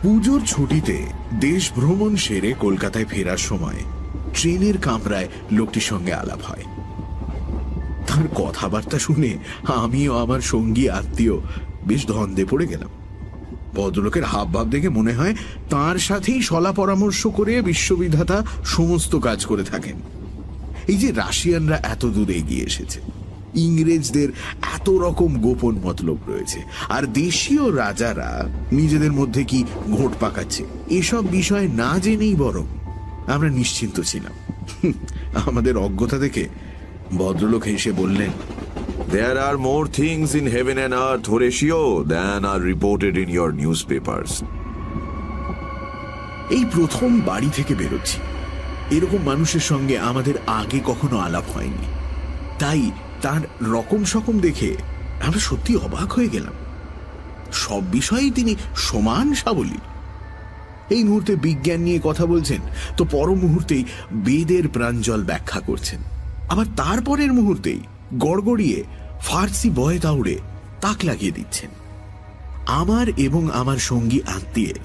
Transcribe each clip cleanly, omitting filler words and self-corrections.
পুজোর ছুটিতে দেশ ভ্রমণ সেরে কলকাতায় ফেরার সময় ট্রেনের কামরায় লোকটির সঙ্গে আলাপ হয়। তার কথাবার্তা শুনে আমিও আমার সঙ্গী আত্মীয় বেশ ধন্দে পড়ে গেলাম। ভদ্রলোকের হাবভাব দেখে মনে হয় তার সাথেই সলা পরামর্শ করে বিশ্ববিধাতা সমস্ত কাজ করে থাকেন। এই যে রাশিয়ানরা এত দূরে এগিয়ে এসেছে, ইংরেজদের এত রকম গোপন মতলব রয়েছে, আর দেশীয় রাজারা নিজেদের মধ্যে কি ঘোট পাকাচ্ছে, এসব বিষয় না জেনেই বরং আমরা নিশ্চিন্ত ছিলাম। আমাদের অজ্ঞতা দেখে ভদ্রলোক হেসে বললেন, There are more things in heaven and earth, Horatio, than are reported in your newspapers. এই প্রথম বাড়ি থেকে বেরোচ্ছি, এরকম মানুষের সঙ্গে আমাদের আগে কখনো আলাপ হয়নি, তাই তার রকম সকম দেখে আমরা সত্যি অবাক হয়ে গেলাম। সব বিষয়েই তিনি সমান সাবলীল। এই মুহূর্তে বিজ্ঞান নিয়ে কথা বলছেন, তো পর মুহূর্তেই বেদের প্রাঞ্জল ব্যাখ্যা করছেন, আবার তারপরের মুহূর্তেই গড়গড়িয়ে ফার্সি বয়ে তাউড়ে তাক লাগিয়ে দিচ্ছেন। আমার এবং আমার সঙ্গী আত্মীয়ের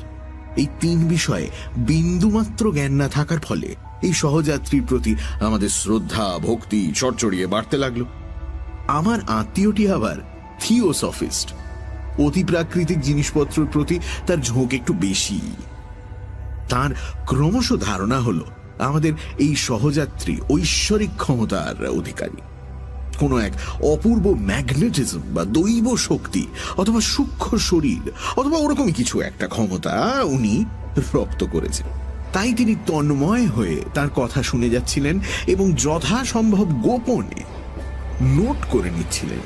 এই তিন বিষয়ে বিন্দুমাত্র জ্ঞান না থাকার ফলে এই সহযাত্রীর প্রতি আমাদের শ্রদ্ধা ভক্তি চড়চড়িয়ে বাড়তে লাগলো। আমার আত্মীয়টি আবার থিওসফিস্ট, অতিপ্রাকৃতিক জিনিসপত্রের প্রতি তার ঝোঁক একটু বেশি। তার ক্রমশ ধারণা হলো আমাদের এই সহযাত্রী ঐশ্বরিক ক্ষমতার অধিকারী, কোনো এক অপূর্ব ম্যাগনেটিজম বা দৈব শক্তি অথবা সূক্ষ্ম শরীর অথবা ওরকমই কিছু একটা ক্ষমতা উনি রপ্ত করেছেন। তাই তিনি তন্ময় হয়ে তার কথা শুনে যাচ্ছিলেন এবং যথাসম্ভব গোপনে নোট করে নিচ্ছিলেন।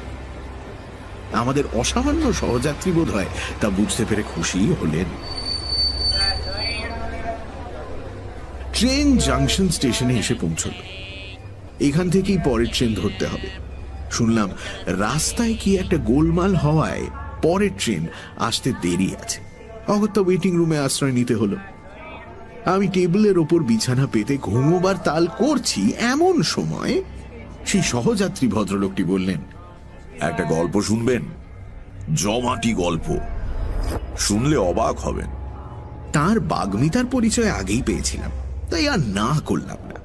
আমাদের অসামান্য সহযাত্রী বোধ হয় তা বুঝতে পেরে খুশি হলেন। ট্রেন জাংশন স্টেশনে এসে পৌঁছল। এখান থেকেই পরের ট্রেন ধরতে হবে। শুনলাম রাস্তায় কি একটা গোলমাল হওয়ায় পরের ট্রেন আসতে দেরি আছে। অগত্যা ওয়েটিং রুমে আশ্রয় নিতে হলো। আমি টেবিলের ওপর বিছানা পেতে ঘুমোবার তাল করছি, এমন সময় সেই সহযাত্রী ভদ্রলোকটি বললেন, একটা গল্প শুনবেন? জমাটি গল্প, শুনলে অবাক হবেন। তার বাগ্মিতার পরিচয় আগেই পেয়েছিলাম, তাই আর না করলাম না।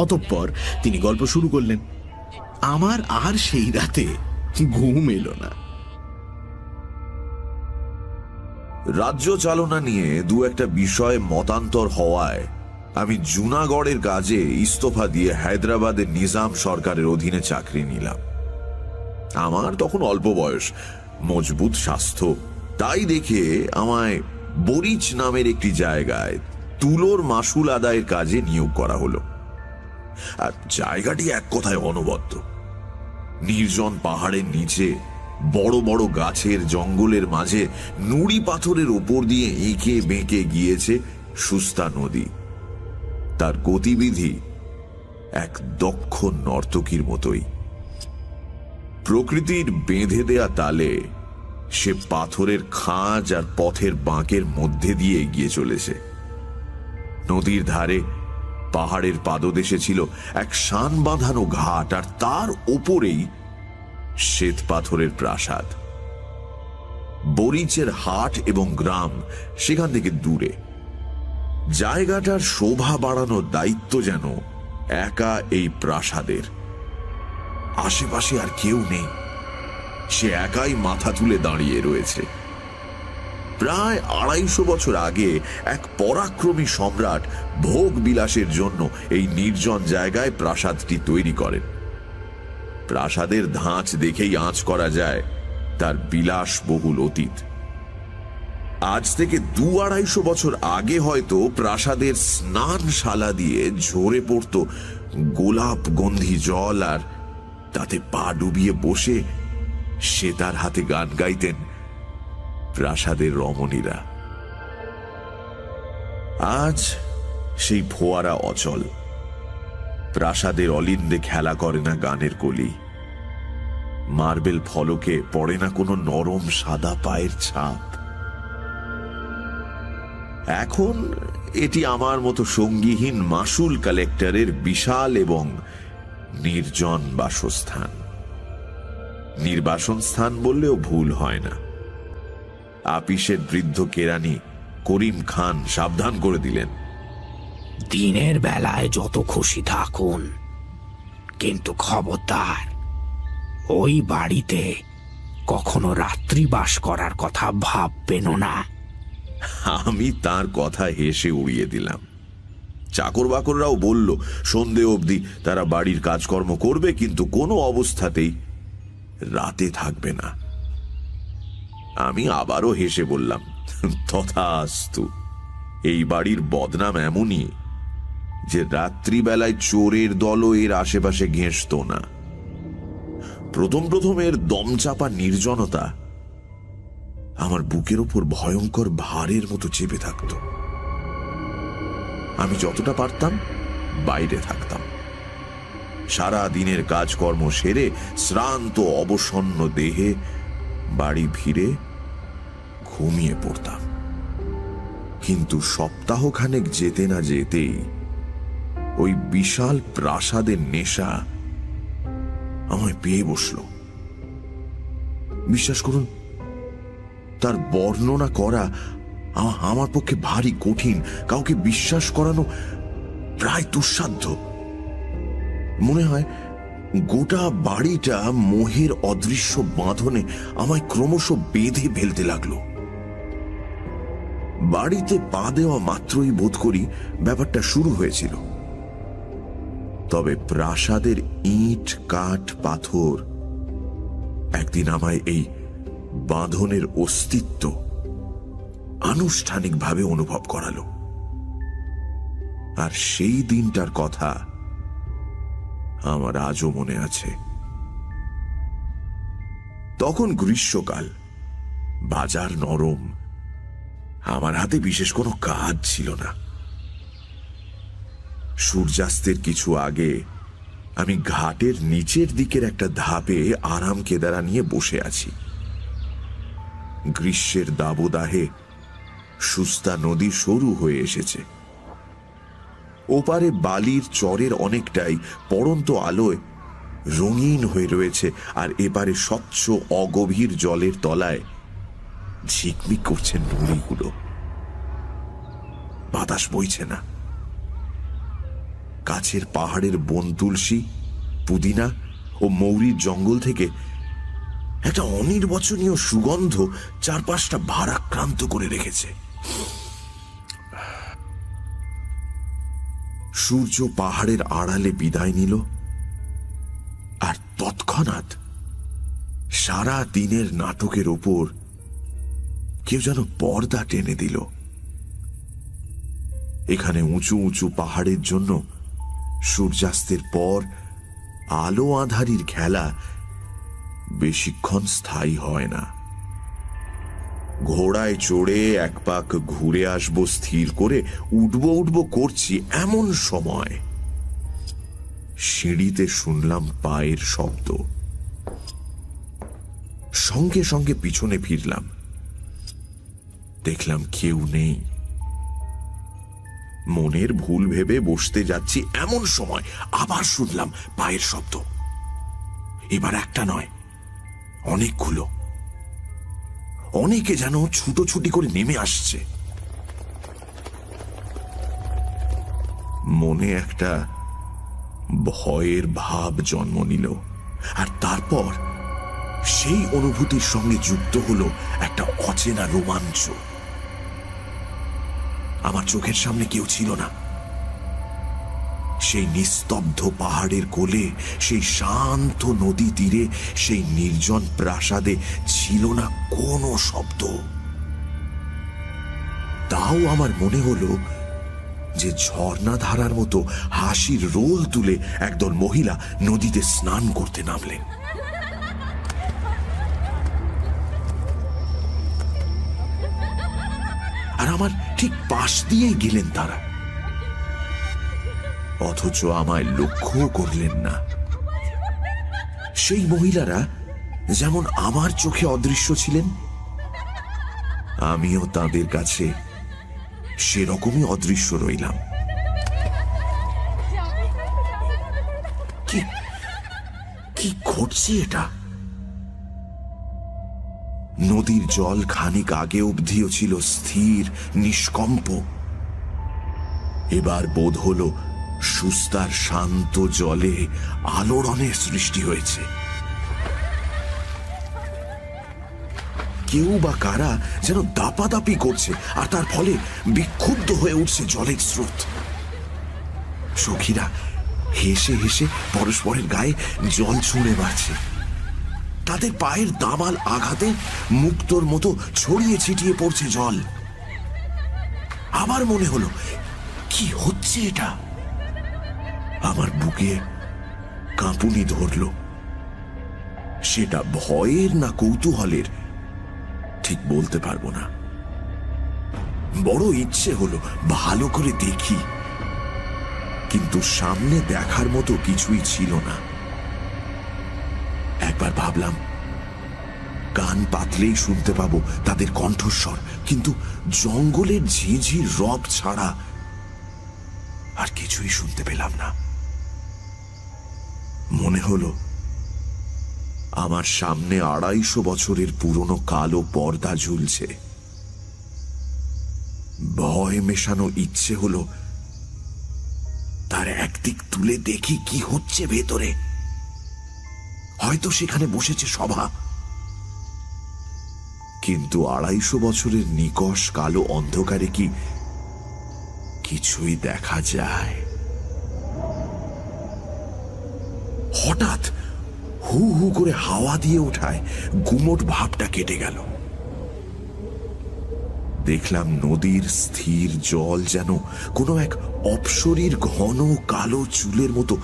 অতঃপর তিনি গল্প শুরু করলেন। আমার আর সেই রাতে ঘুম এলো না। রাজ্য চালনা নিয়ে দু একটা বিষয় মতান্তর হওয়ায় আমি জুনাগড়ের কাজে ইস্তফা দিয়ে হায়দ্রাবাদের নিজাম সরকারের অধীনে চাকরি নিলাম। আমার তখন অল্প বয়স, মজবুত স্বাস্থ্য, তাই দেখে আমায় বরিচ নামের একটি জায়গায় তুলোর মাসুল আদায়ের কাজে নিয়োগ করা হলো। আর জায়গাটি এক কথায় অনবদ্য। নির্জন পাহাড়ের নিচে বড় বড় গাছের জঙ্গলের মাঝে নুড়ি পাথরের ওপর দিয়ে এঁকে বেঁকে গিয়েছে সুস্তা নদী। তার গতিবিধি এক দক্ষ নর্তকীর মতোই। প্রকৃতির বেঁধে দেয়া তালে সে পাথরের খাঁজ আর পথের বাঁকের মধ্যে দিয়ে এগিয়ে চলেছে। নদীর ধারে পাহাড়ের পাদদেশে ছিল এক শান বাঁধানো ঘাট, আর তার ওপরেই শ্বেত পাথরের প্রাসাদ। বরিচের হাট এবং গ্রাম সেখান থেকে দূরে। জায়গাটার শোভা বাড়ানোর দায়িত্ব যেন একা এই প্রাসাদের। আশেপাশে আর কেউ নেই, সে একাই মাথা তুলে দাঁড়িয়ে রয়েছে। প্রায় 250 বছর আগে এক পরাক্রমী সম্রাট ভোগ বিলাসের জন্য এই নির্জন জায়গায় প্রাসাদটি তৈরি করেন। প্রাসাদের ধাঁচ দেখেই আঁচ করা যায় তার বিলাসবহুল অতীত। আজ থেকে 200-250 বছর আগে হয়তো প্রাসাদের স্নানশালা দিয়ে ঝরে পড়ত গোলাপ গন্ধি জল, আর তাতে পা ডুবিয়ে বসে সে তার হাতে গান গাইতেন প্রাসাদের রমণীরা। আজ সেই ফোয়ারা অচল। প্রাসাদের অলিন্দে খেলা করে না গানের কলি, মার্বেল ফলকে পড়ে না কোনো নরম সাদা পায়ের ছাপ। এখন এটি আমার মতো সঙ্গীহীন মাসুল কালেক্টরের বিশাল এবং নির্জন বাসস্থান। নির্বাসন স্থান বললেও ভুল হয় না। আপিসের বৃদ্ধ কেরানি করিম খান সাবধান করে দিলেন, দিনের বেলায় যত খুশি থাকুন, কিন্তু খবরদার ওই বাড়িতে কখনো রাত্রি বাস করার কথা ভাববেন না। আমি তার কথা হেসে উড়িয়ে দিলাম। চাকর বাকররাও বলল সন্ধে অবধি তারা বাড়ির কাজকর্ম করবে, কিন্তু কোনো অবস্থাতেই রাতে থাকবে না। আমি আবারও হেসে বললাম, তথাস্তু। এই বাড়ির বদনাম এমনই যে রাত্রিবেলায় চোরের দলও এর আশেপাশে ঘেঁষত না। প্রথম প্রথম এর দমচাপা নির্জনতা আমার বুকের ওপর ভয়ঙ্কর ভারের মতো চেপে থাকত। আমি যতটা পারতাম বাইরে থাকতাম। সারা দিনের কাজকর্ম সেরে শ্রান্ত অবসন্ন দেহে বাড়ি ফিরে ঘুমিয়ে পড়তাম। কিন্তু সপ্তাহখানেক যেতে না যেতেই ওই বিশাল প্রাসাদের নেশা আমায় পেয়ে বসল। বিশ্বাস করুন, তার বর্ণনা করা আমার পক্ষে ভারী কঠিন, কাউকে বিশ্বাস করানো প্রায় দুঃসাধ্য। মনে হয় গোটা বাড়িটা মোহের অদৃশ্য বাঁধনে আমায় ক্রমশ বেঁধে ফেলতে লাগলো। বাড়িতে পা দেওয়া মাত্রই বোধ করি ব্যাপারটা শুরু হয়েছিল। তবে প্রাসাদের ইট কাঠ পাথর একদিন আমায় এই বাঁধনের অস্তিত্ব আনুষ্ঠানিকভাবে অনুভব করালো। আর সেই দিনটার কথা আমার আজও মনে আছে। তখন গ্রীষ্মকাল, বাজার নরম, আমার হাতে বিশেষ কোনো কাজ ছিল না। সূর্যাস্তের কিছু আগে আমি ঘাটের নিচের দিকের একটা ধাপে আরাম কেদারা নিয়ে বসে আছি। গ্রীষ্মের দাবদাহে সুস্তা নদী সরু হয়ে এসেছে। ওপারে বালির চরের অনেকটাই পড়ন্ত আলোয় রঙিন হয়ে রয়েছে, আর এপারে স্বচ্ছ অগভীর জলের তলায় ঝিকমিক করছে নুড়িগুলো। বাতাস বইছে না। কাছের পাহাড়ের বন তুলসী, পুদিনা ও মৌরির জঙ্গল থেকে একটা অনির্বচনীয় সুগন্ধ চারপাশটা ভারাক্রান্ত করে রেখেছে। সূর্য পাহাড়ের আড়ালে বিদায় নিল, আর তৎক্ষণাৎ সারা দিনের নাটকের ওপর কেউ যেন পর্দা টেনে দিল। এখানে উঁচু উঁচু পাহাড়ের জন্য সূর্যাস্তের পর আলো আঁধারির খেলা বেশিক্ষণ স্থায়ী হয় না। ঘোড়ায় চড়ে এক পাক ঘুরে আসবো স্থির করে উঠবো করছি, এমন সময় সিঁড়িতে শুনলাম পায়ের শব্দ। সঙ্গে সঙ্গে পিছনে ফিরলাম। দেখলাম কেউ নেই। মনের ভুল ভেবে বসতে যাচ্ছি, এমন সময় আবার শুনলাম পায়ের শব্দ। এবার একটা নয়, অনেকগুলো। অনেকে যেন ছুটোছুটি করে নেমে আসছে। মনে একটা ভয়ের ভাব জন্ম নিল, আর তারপর সেই অনুভূতির সঙ্গে যুক্ত হলো একটা অচেনা রোমাঞ্চ। আমার চোখের সামনে কেউ ছিল না। সেই নিস্তব্ধ পাহাড়ের কোলে, সেই শান্ত নদী তীরে, সেই নির্জন প্রাসাদে ছিল না কোনো শব্দ। তাও আমার মনে হলো যে ঝর্ণাধারার মতো হাসির রোল তুলে একদল মহিলা নদীতে স্নান করতে নামলেন। আর আমার ঠিক পাশ দিয়েই গেলেন তারা, অথচ আমায় লক্ষ্য করলেন না। সেই মহিলারা যেমন আমার চোখে অদৃশ্য ছিলেন, আমিও তাদের কাছে সেরকমই অদৃশ্য রইলাম। কি ঘটছে এটা? নদীর জল খানিক আগে অবধিও ছিল স্থির, নিষ্কম্প। এবার বোধ হল সুস্তার শান্ত জলে আলোড়নের সৃষ্টি হয়েছে। কেউ বা কারা যেন দাপাদাপি করছে, আর তার ফলে বিক্ষুব্ধ হয়ে উঠছে জলের স্রোত। সখীরা হেসে হেসে পরস্পরের গায়ে জল ছুঁড়ে মারছে। তাদের পায়ের দামাল আঘাতে মুক্তোর মতো ছড়িয়ে ছিটিয়ে পড়ছে জল। আমার মনে হলো, কি হচ্ছে এটা? আমার বুকে কাঁপুনি ধরল। সেটা ভয়ের না কৌতূহলের ঠিক বলতে পারবো না। বড় ইচ্ছে হলো ভালো করে দেখি, কিন্তু সামনে দেখার মতো কিছুই ছিল না। একবার ভাবলাম কান পাতলেই শুনতে পাবো তাদের কণ্ঠস্বর, কিন্তু জঙ্গলের ঝিঝির রব ছাড়া আর কিছুই শুনতে পেলাম না। মনে হলো আমার সামনে 250 বছরের পুরনো কালো পর্দা ঝুলছে। ভয় মেশানো ইচ্ছে হলো তার একদিক তুলে দেখি কি হচ্ছে ভেতরে। হয়তো সেখানে বসেছে সভা, কিন্তু 250 বছরের নিকষ কালো অন্ধকারে কি কিছুই দেখা যায়? হঠাৎ হু হু করে হাওয়া দিয়ে ওঠায় গুমোট ভাবটা কেটে গেল। দেখলাম নদীর স্থির জল যেন কোনো এক অপ্সরীর ঘন কালো চুলের মতো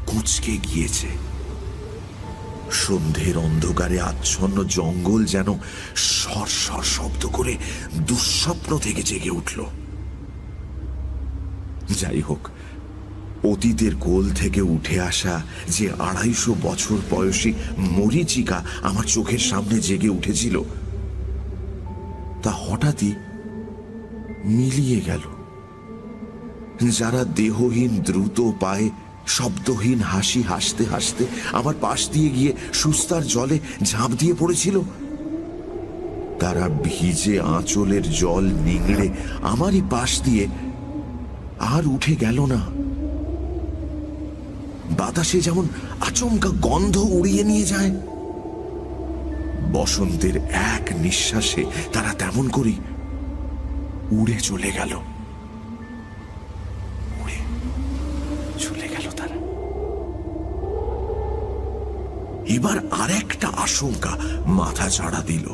কুঁচকে গিয়েছে। সন্ধ্যের অন্ধকারে আচ্ছন্ন জঙ্গল যেন সরসর শব্দ করে দুঃস্বপ্ন থেকে জেগে উঠল। যাই হোক, অতীতের কোল থেকে উঠে আসা যে 250 বছর বয়সী মরীচিকা আমার চোখের সামনে জেগে উঠেছিল, তা হঠাৎই মিলিয়ে গেল। যারা দেহহীন দ্রুত পায়ে শব্দহীন হাসি হাসতে হাসতে আমার পাশ দিয়ে গিয়ে সুস্তার জলে ঝাঁপ দিয়ে পড়েছিল, তারা ভিজে আঁচলের জল নিংড়ে আমারই পাশ দিয়ে আর উঠে গেল না। বাতাসে যেমন আচমকা গন্ধ উড়িয়ে নিয়ে যায়, বসন্তের এক নিঃশ্বাসে তারা তেমন করেই উড়ে চলে গেল। উড়ে চলে গেল তারা। এবার আরেকটা আশঙ্কা মাথা চাড়া দিল।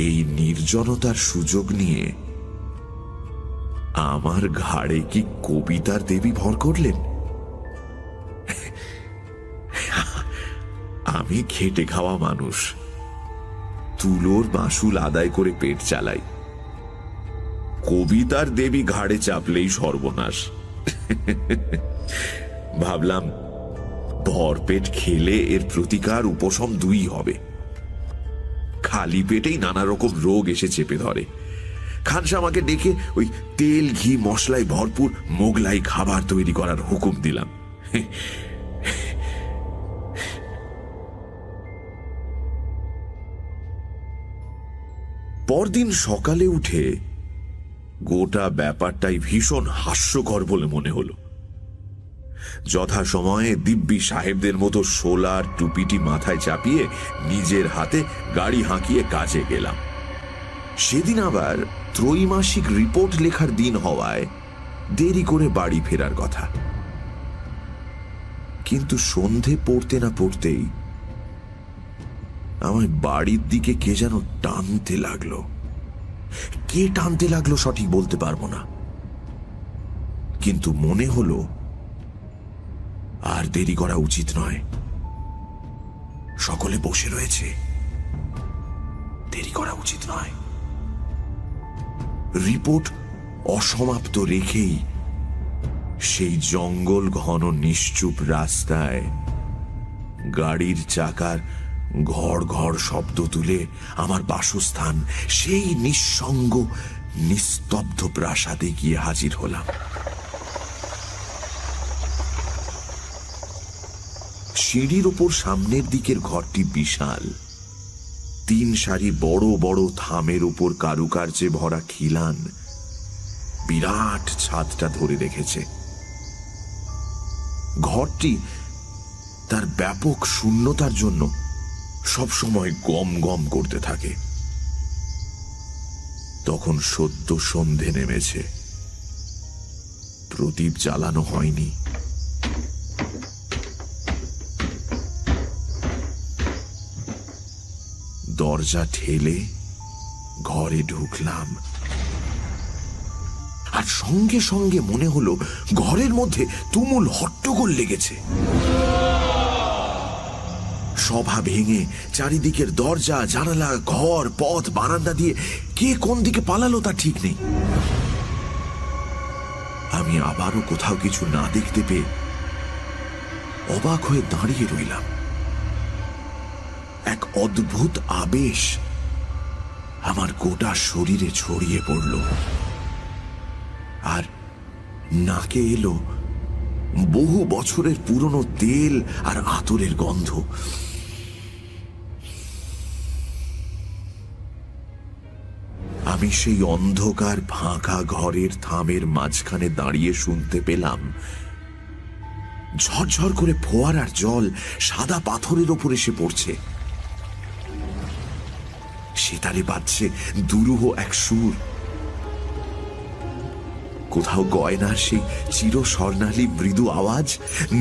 এই নির্জনতার সুযোগ নিয়ে আমার ঘাড়ে কি কবিতার দেবী ভর করলেন? আমি খেটে খাওয়া মানুষ, তুলোর মাসুল আদায় করে পেট চালাই। কবিতার দেবী ঘাড়ে চাপলেই সর্বনাশ। ভাবলাম ভরপেট খেলে এর প্রতিকার উপশম দুই হবে। খালি পেটেই নানা রকম রোগ এসে চেপে ধরে। খানসা আমাকে ডেকে ওই তেল ঘি মশলায় ভরপুর মোগলাই খাবার তৈরি করার হুকুম দিলাম। পরদিন সকালে উঠে গোটা ব্যাপারটাই ভীষণ হাস্যকর বলে মনে হলো। যথাসময়ে দিব্যি সাহেবদের মতো সোলার টুপিটি মাথায় চাপিয়ে নিজের হাতে গাড়ি হাঁকিয়ে কাজে গেলাম। সেদিন আবার ত্রৈমাসিক রিপোর্ট লেখার দিন হওয়ায় দেরি করে বাড়ি ফেরার কথা। কিন্তু সন্ধে পড়তে না পড়তেই আমায় বাড়ির দিকে কে যেন টানতে লাগলো। কে টানতে লাগলো সঠিক বলতে পারবো না, কিন্তু মনে হলো আর দেরি করা উচিত নয়। সকলে বসে রয়েছে, দেরি করা উচিত নয়। রিপোর্ট অসমাপ্ত রেখেই সেই জঙ্গল ঘন নিশ্চুপ রাস্তায় গাড়ির চাকার ঘড় ঘড় শব্দ তুলে আমার বাসস্থান সেই নিঃসঙ্গ নিস্তব্ধ প্রাসাদে গিয়ে হাজির হলাম। সিঁড়ির ওপর সামনের দিকের ঘরটি বিশাল, 3 সারি বড় বড় থামের উপর কারুকার্যে ভরা খিলান বিরাট ছাদটা ধরে রেখেছে। ঘরটি তার ব্যাপক শূন্যতার জন্য সবসময় গম গম করতে থাকে। তখন সদ্য সন্ধে নেমেছে, প্রদীপ জ্বালানো হয়নি। দরজা ঠেলে ঘরে ঢুকলাম, আর সঙ্গে সঙ্গে মনে হলো ঘরের মধ্যে তুমুল হট্টগোল লেগেছে। সভা ভেঙে চারিদিকের দরজা জানালা, ঘর, পথ, বারান্দা দিয়ে কে কোন দিকে পালালো তা ঠিক নেই। আমি আবারও কোথাও কিছু না দেখতে পেয়ে অবাক হয়ে দাঁড়িয়ে রইলাম। এক অদ্ভুত আবেশ আমার গোটা শরীরে ছড়িয়ে পড়ল, আর নাকে এলো বহু বছরের পুরনো তেল আর আতরের গন্ধ। আমি সেই অন্ধকার ফাঁকা ঘরের থামের মাঝখানে দাঁড়িয়ে শুনতে পেলাম ঝরঝর করে ফোয়ারার জল সাদা পাথরের ওপর এসে পড়ছে। সেতারে বাজছে দুরূহ এক সুর। কোথাও গয়নার সেই চির স্বর্ণালী মৃদু আওয়াজ,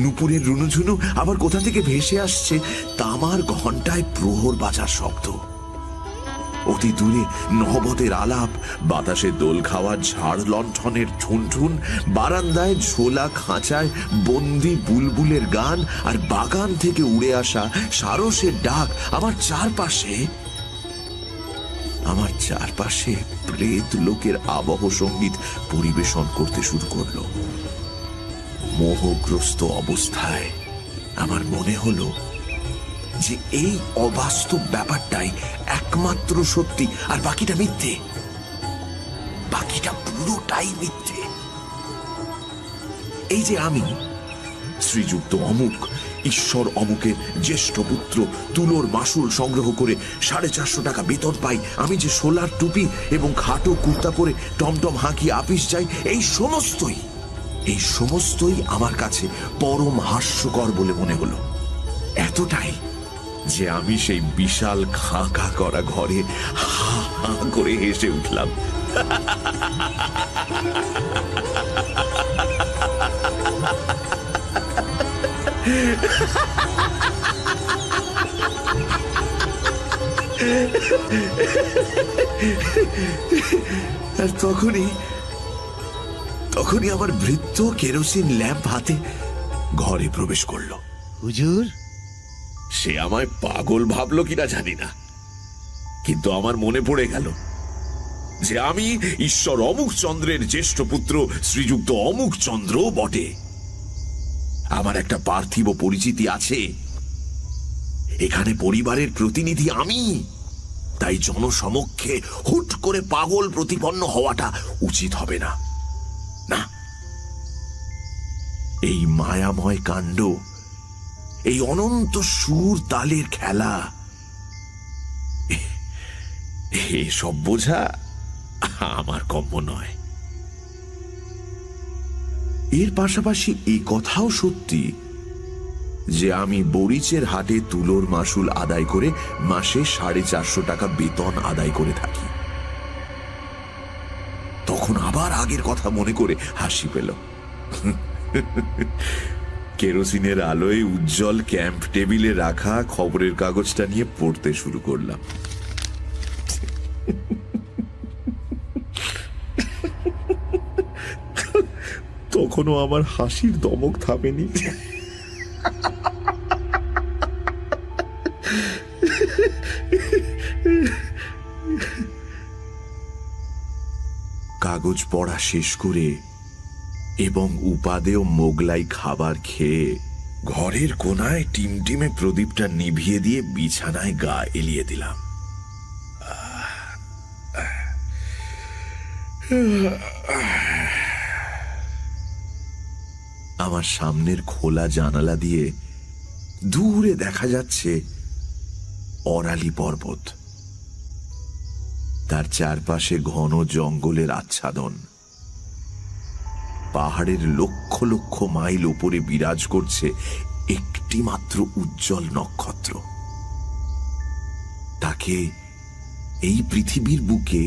নুপুরের রুনুঝুনু, আবার কোথা থেকে ভেসে আসছে তামার ঘণ্টায় প্রহর বাজার শব্দ। অতি দূরে নহবতের আলাপ, বাতাসে দোল খাওয়া ঝাড় লণ্ঠনের ঠুনঠুন, বারান্দায় ঝোলা খাঁচায় বন্দি বুলবুলের গান, আর বাগান থেকে উড়ে আসা সারসের ডাক। আমার চারপাশে প্রেত লোকের আবহ সঙ্গীত পরিবেশন করতে শুরু করল। মোহগ্রস্ত অবস্থায় আমার মনে হলো যে এই অবাস্তব ব্যাপারটাই একমাত্র সত্যি, আর বাকিটা মিথ্যে। বাকিটা পুরোটাই মিথ্যে। এই যে আমি শ্রীযুক্ত অমুক, ঈশ্বর অমুকের জ্যেষ্ঠ পুত্র, তুলোর মাসুল সংগ্রহ করে 450 টাকা বেতন পাই, আমি যে সোলার টুপি এবং খাটো কুর্তা পরে টমটম হাঁকিয়ে আপিস যাই, এই সমস্তই আমার কাছে পরম হাস্যকর বলে মনে হলো। এতটাই যে আমি সেই বিশাল খাঁকা করা ঘরে হা হা করে হেসে উঠলাম। আর তখনই আমার ভৃত্য কেরোসিন ল্যাম্প হাতে ঘরে প্রবেশ করলো। হুজুর, সে আমায় পাগল ভাবলো কিনা জানি না, কিন্তু আমার মনে পড়ে গেল যে আমি ঈশ্বর অমুক চন্দ্রের জ্যেষ্ঠ পুত্র শ্রীযুক্ত অমুক চন্দ্র বটে। আমার একটা পার্থিব পরিচিতি আছে, এখানে পরিবারের প্রতিনিধি আমি। তাই জনসমক্ষে হুট করে পাগল প্রতিপন্ন হওয়াটা উচিত হবে না। না, এই মায়াময় কাণ্ড, এই অনন্ত সুর তালের খেলা, এসব বোঝা আমার কম্য নয়। এর পাশাপাশি এই কথাও সত্যি যে আমি বরিচের হাটে তুলোর মাসুল আদায় করে মাসে 450 টাকা বেতন আদায় করে থাকি। তখন আবার আগের কথা মনে করে হাসি পেল। কেরোসিনের আলোয় উজ্জ্বল ক্যাম্প টেবিলে রাখা খবরের কাগজটা নিয়ে পড়তে শুরু করলাম। তখনও আমার হাসির দমক থামেনি। কাগজ পড়া শেষ করে এবং উপাদেয় মোগলাই খাবার খেয়ে ঘরের কোনায় টিমটিমে প্রদীপটা নিভিয়ে দিয়ে বিছানায় গা এলিয়ে দিলাম। আমার সামনের খোলা জানালা দিয়ে দূরে দেখা যাচ্ছে অরালি পর্বত। তার চারপাশে ঘন জঙ্গলের আচ্ছাদন। পাহাড়ের লক্ষ লক্ষ মাইল উপরে বিরাজ করছে একটি মাত্র উজ্জ্বল নক্ষত্র। তাকে এই পৃথিবীর বুকে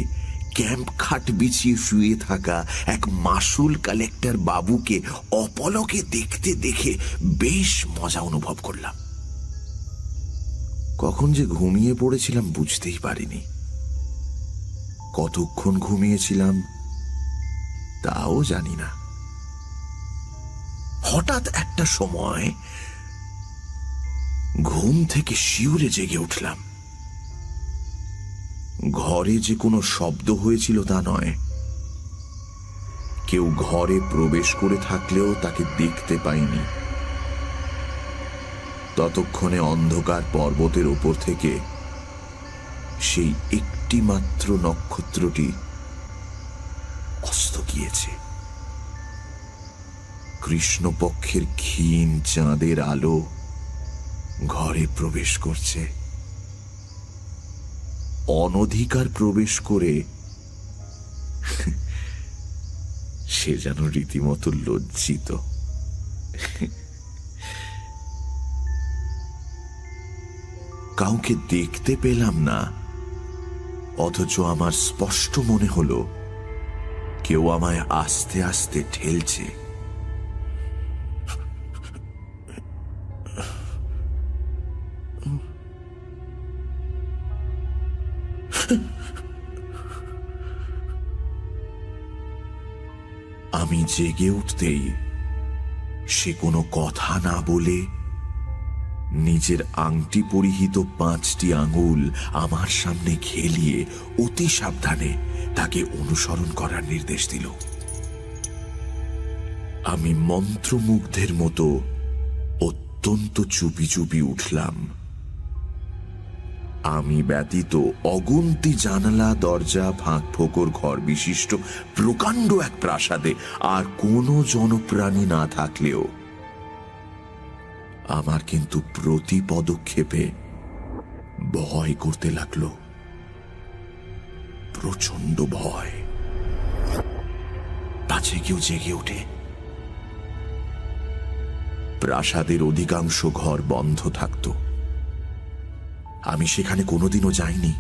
ক্যাম্প খাট বিছিয়ে শুয়ে থাকা এক মাসুল কালেক্টর বাবুকে অপলকে দেখতে দেখে বেশ মজা অনুভব করলাম। কখন যে ঘুমিয়ে পড়েছিলাম বুঝতেই পারিনি। কতক্ষণ ঘুমিয়েছিলাম তাও জানি না। হঠাৎ একটা সময় ঘুম থেকে শিউরে জেগে উঠলাম। ঘরে যে কোনো শব্দ হয়েছিল তা নয়, কেউ ঘরে প্রবেশ করে থাকলেও তাকে দেখতে পাইনি। ততক্ষণে অন্ধকার পর্বতের ওপর থেকে সেই একটি মাত্র নক্ষত্রটি অস্ত গিয়েছে। কৃষ্ণপক্ষের ক্ষীণ চাঁদের আলো ঘরে প্রবেশ করছে। অনধিকার প্রবেশ করে সে যেন রীতিমতো লজ্জিত। কাউকে দেখতে পেলাম না, অথচ আমার স্পষ্ট মনে হলো কেউ আমায় আস্তে আস্তে ঠেলছে। আমি জেগে উঠতেই সে কোনো কথা না বলে নিজের আংটি পরিহিত 5টি আঙুল আমার সামনে খেলিয়ে অতি সাবধানে তাকে অনুসরণ করার নির্দেশ দিল। আমি মন্ত্রমুগ্ধের মতো অত্যন্ত চুপি চুপি উঠলাম। আমি ব্যতীত অগুন্তি জানালা দরজা ফাঁক ফোকর ঘর বিশিষ্ট প্রকাণ্ড এক প্রাসাদে আর কোনো জনপ্রাণী না থাকলেও আমার কিন্তু প্রতি পদক্ষেপে ভয় করতে লাগলো, প্রচন্ড ভয়। পাছে কেউ জেগে ওঠে। প্রাসাদের অধিকাংশ ঘর বন্ধ থাকত। আমি সেখানে কোনোদিনও যাইনি।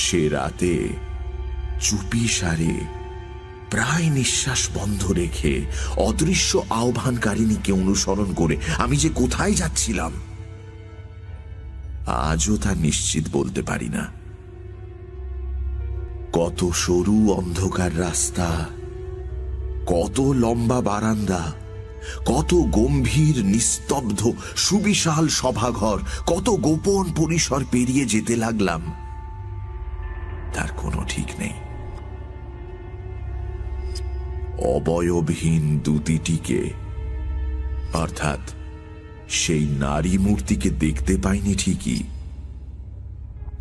সে রাতে চুপি সারে প্রায় নিঃশ্বাস বন্ধ রেখে অদৃশ্য আহ্বানকারিণীকে অনুসরণ করে আমি যে কোথায় যাচ্ছিলাম আজও তা নিশ্চিত বলতে পারি না। কত সরু অন্ধকার রাস্তা, কত লম্বা বারান্দা, কত গম্ভীর নিস্তব্ধ সুবিশাল সভাঘর, কত গোপন পরিসর পেরিয়ে যেতে লাগলাম তার কোনো ঠিক নেই। অবয়বহীন দূতিটিকে, অর্থাৎ সেই নারী মূর্তিকে দেখতে পাইনি ঠিকই,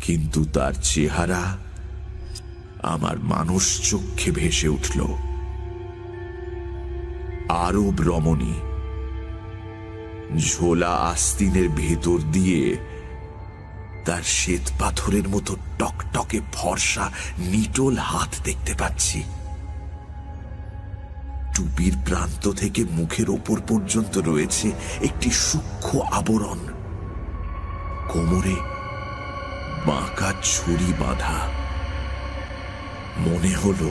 কিন্তু তার চেহারা আমার মানুষ চক্ষে ভেসে উঠল। আরব রমণী, ঝোলা আস্তিনের ভেতর দিয়ে তার শ্বেত পাথরের মতো টকটকে ফর্সা নিটোল হাত দেখতে পাচ্ছি। টুপির প্রান্ত থেকে মুখের ওপর পর্যন্ত রয়েছে একটি সূক্ষ্ম আবরণ। কোমরে বাঁকা ছুরি বাঁধা। মনে হলো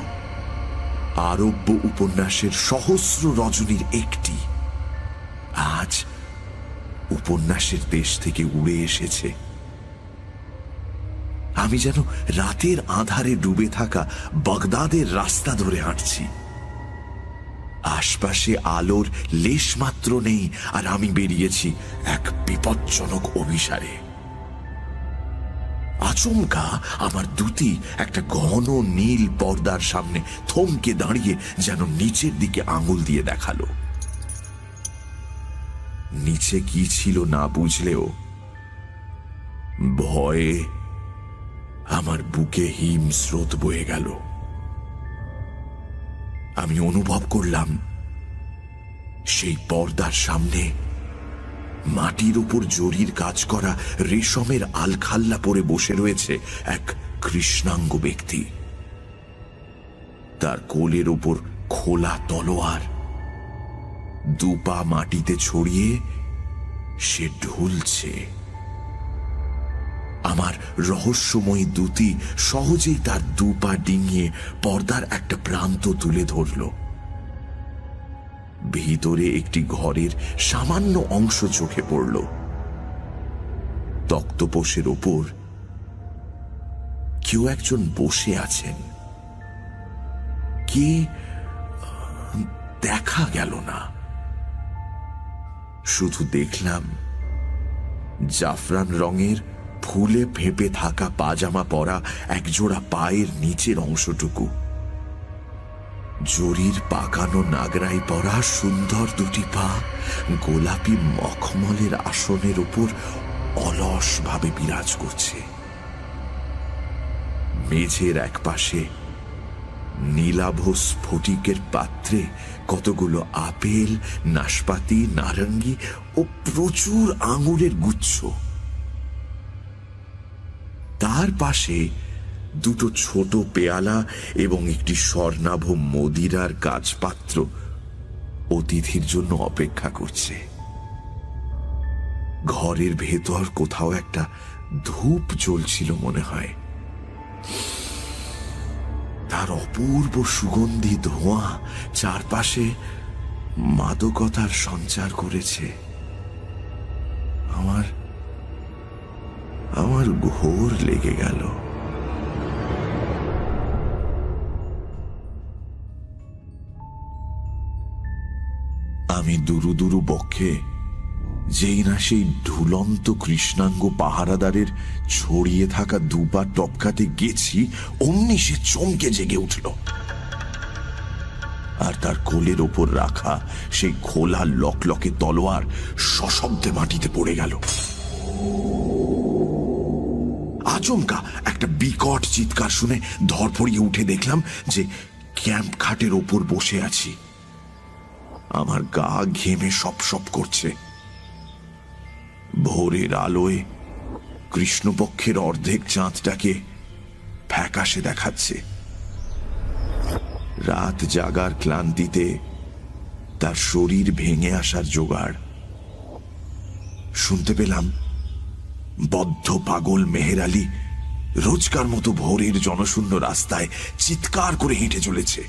আরব্য উপন্যাসের সহস্র রজনীর একটি আজ উপন্যাসের দেশ থেকে উড়ে এসেছে। আমি যেন রাতের আঁধারে ডুবে থাকা বাগদাদের রাস্তা ধরে হাঁটছি। আশপাশে আলোর লেশ মাত্র নেই, আর আমি বেরিয়েছি এক বিপজ্জনক অভিসারে। আচমকা আমার দূতি একটা ঘন নীল পর্দার সামনে থমকে দাঁড়িয়ে যেন নিচের দিকে আঙুল দিয়ে দেখালো। নিচে কি ছিল না বুঝলেও ভয়ে আমার বুকে হিম স্রোত বয়ে গেল। আমি অনুভব করলাম সেই পর্দার সামনে মাটির উপর জরির কাজ করা রেশমের আলখাল্লা পরে বসে রয়েছে এক কৃষ্ণাঙ্গ ব্যক্তি। তার কোলের ওপর খোলা তলোয়ার, দুপা মাটিতে ছড়িয়ে সে ঢুলছে। আমার রহস্যময়ী দূতি সহজেই তার দুপা ডিঙিয়ে পর্দার একটা প্রান্ত তুলে ধরল। ভিতরে একটি ঘরের সামান্য অংশ চোখে পড়ল। তক্তপোষের ওপর কেউ একজন বসে আছেন। কে দেখা গেল না, শুধু দেখলাম জাফরান রঙের ফুলে ফেঁপে থাকা পাজামা পরা একজোড়া পায়ের নিচের অংশটুকু, জরির পাকানো নাগরাই পরা সুন্দর দুটি পা গোলাপি মখমলের আসনের উপর অলসভাবে বিরাজ করছে। মেঝের এক পাশে নীলাভ স্ফটিকের পাত্রে কতগুলো আপেল, নাশপাতি, নারঙ্গি ও প্রচুর আঙুরের গুচ্ছ। তার পাশে দুটো ছোট পেয়ালা এবং একটি স্বর্ণাভ মদিরার কাচপাত্র অতিথির জন্য অপেক্ষা করছে। ঘরের ভেতর কোথাও একটা ধূপ জ্বলছিল মনে হয়। তার অপূর্ব সুগন্ধি ধোঁয়া চারপাশে মাদকতার সঞ্চার করেছে। আমার ঘোর লেগে গেল। আমি দুরু দুরু বক্ষে যেই না সেই ঢুলন্ত কৃষ্ণাঙ্গ পাহারাদারের ছড়িয়ে থাকা দুপা টপকাতে গেছি, অমনি সে চমকে জেগে উঠল, আর তার কোলের ওপর রাখা সেই খোলা লকলকে তলোয়ার সশব্দে মাটিতে পড়ে গেল। আচমকা একটা বিকট চিৎকার শুনে ধরপড়িয়ে উঠে দেখলাম যে ক্যাম্প খাটের ওপর বসে আছি। আমার গা ঘেমে সপ করছে। ভোরের আলোয় কৃষ্ণপক্ষের অর্ধেক চাঁদটাকে ফ্যাকাশে দেখাচ্ছে। রাত জাগার ক্লান্তিতে তার শরীর ভেঙে আসার জোগাড়। শুনতে পেলাম বদ্ধ পাগল মেহের আলী রোজকার মতো ভোরের জনশূন্য রাস্তায় চিৎকার করে হেঁটে চলেছে।